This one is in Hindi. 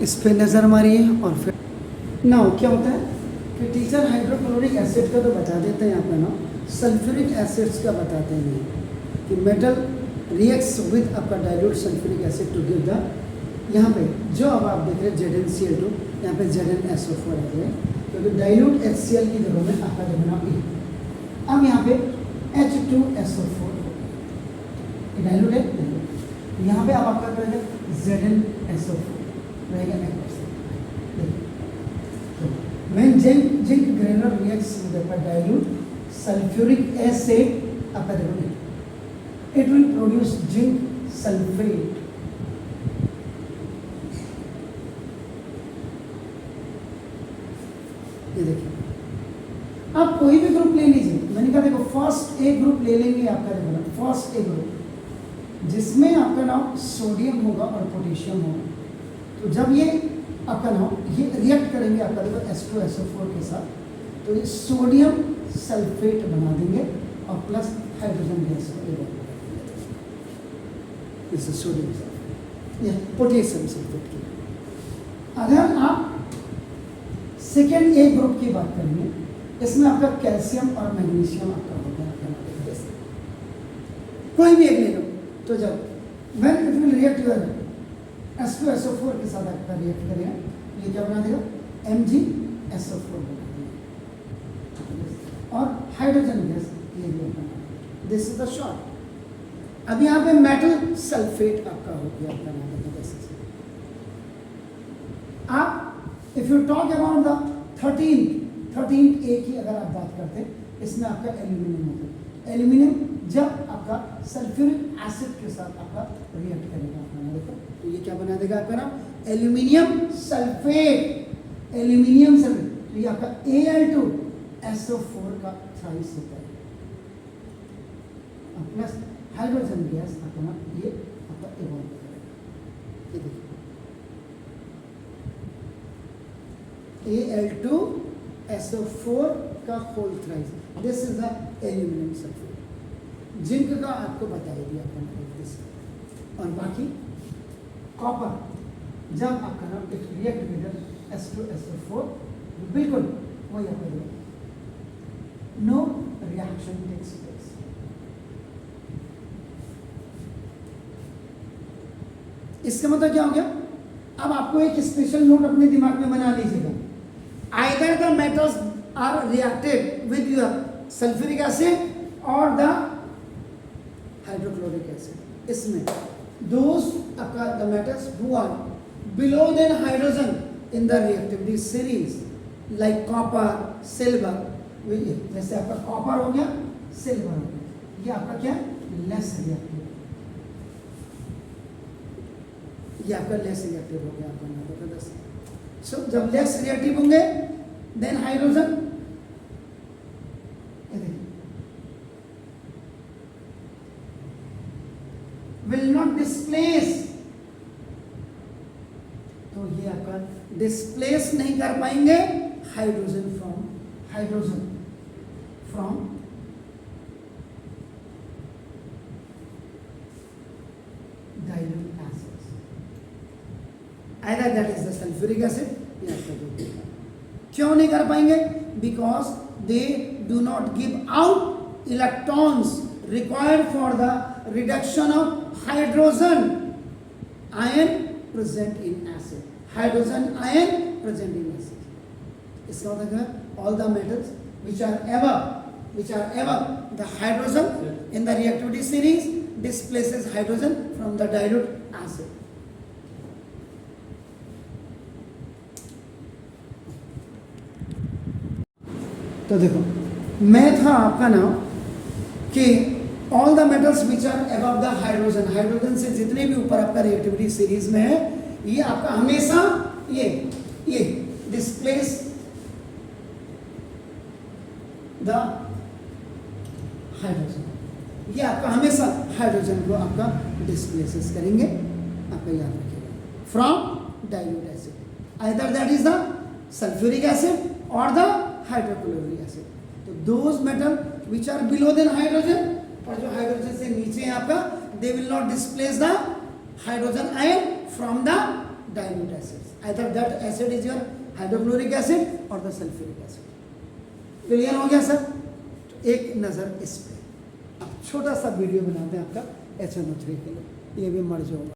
इस पे नज़र मारिए और फिर ना क्या होता है कि टीचर हाइड्रोक्लोरिक एसिड का तो बता देते हैं यहाँ पे ना, सल्फ्यूरिक एसिड्स का बताते नहीं कि मेटल रिएक्ट्स विद आपका dilute sulphuric acid to give the, यहाँ पे जो अब आप देख रहे हैं ZnCl2, यहाँ पे ZnSO4 आ गया क्योंकि डाइल्यूट HCl की जगह में आपका देखना E, अब यहाँ पे H2SO4 डाइल्यूट है, यहाँ पे अब आपका करेंगे ZnSO4 रहेगा next. When zinc granular reacts with a dilute sulfuric acid, it will produce zinc sulfate. ये देखिए, आप कोई भी ग्रुप ले लीजिए, मैंने कहा देखो फर्स्ट ए ग्रुप ले लेंगे आपका, देखो फर्स्ट ए ग्रुप जिसमें आपका नाम सोडियम होगा और पोटेशियम होगा, तो जब ये आपका नाम ये रिएक्ट करेंगे आपका देखो H2SO4 के साथ, तो ये सोडियम सल्फेट बना देंगे और प्लस हाइड्रोजन गैस को, इस सोडियम सल्फेट या पोटेशियम सल्फेट की। अगर आप सेकेंड ए ग्रुप की बात करेंगे, इसमें आपका कैल्शियम और मैग्नीशियम आपका होगा, कोई भी एक ले लो, तो जब when it will react your H2SO4 के साथ आपका रिएक्ट करेगा, ये क्या बना देगा MgSO4 बना देगा और हाइड्रोजन गैस ये भी बना देगा। This is the short. अब यहाँ पे मेटल सल्फेट आपका हो गया, आपका नाम है आप if you talk about the 13A की अगर आप बात करते हैं, इसमें आपका एल्यूमिनियम होता है। एल्यूमिनियम जब आपका सल्फ्यूरिक एसिड के साथ आपका रिएक्ट करेगा आपका देखो, तो ये क्या बना देगा आपका नाम एल्यूमिनियम सल्फेट, एल्यूमिनियम सल्फेट, तो ये आपका Al2SO4 का थ्राइस होता है प्लस हाइड्रोजन गैस आपका नाम ये आपका इवॉल्व करेगा। ये देखिए Al2SO4 का whole thrice, this is the aluminium sulphate. Zinc का आपको बता ही दिया अपन, और बाकी कॉपर जब आपका नाम रिएक्ट विद H2SO4 बिल्कुल वही आपका नो रिएक्शन टेक्स प्लेस। इसका मतलब क्या हो गया, अब आपको एक स्पेशल नोट अपने दिमाग में बना लीजिएगा, either the metals are reacted with your sulphuric acid और द हाइड्रोक्लोरिक एसिड। इसमें those the metals who are below than hydrogen in the reactivity series like copper, silver, जैसे आपका कॉपर हो गया, सिल्वर हो गया, ये आपका क्या लेस रिएक्टिव, ये आपका लेस रिएक्टिव हो गया आपका नंबर 10। सो जब लेस रिएक्टिव होंगे then hydrogen will not displace, तो ये आपका डिस्प्लेस नहीं कर पाएंगे hydrogen from dilute acids, either that is the sulfuric acid या क्यों नहीं कर पाएंगे, because they do not give out electrons required for the reduction of hydrogen ion present in acid, hydrogen ion present in acid. इसका मतलब है all the metals which are above the hydrogen in the reactivity series displaces hydrogen from the dilute acid. तो देखो मैं था आपका नाम कि all the metals which are above the hydrogen, hydrogen से जितने भी ऊपर आपका रिएक्टिविटी सीरीज में है, ये आपका हमेशा ये डिस्प्लेस द हाइड्रोजन, ये आपका हमेशा हाइड्रोजन को आपका डिस्प्लेसेस करेंगे, आपका याद रखिएगा, from dilute acid, either that is the sulphuric acid और द हाइड्रोक्लोरिक एसिड। तो those metal which are below then hydrogen, और जो हाइड्रोजन से नीचे है आपका, they will not displace the hydrogen ion from the dilute acids. Either that acid is your hydrochloric acid or the sulfuric acid. Clear हो गया सर? एक नज़र इस पे। अब छोटा सा वीडियो बनाते हैं आपका HNO3 के लिए, ये भी मर्ज होगा।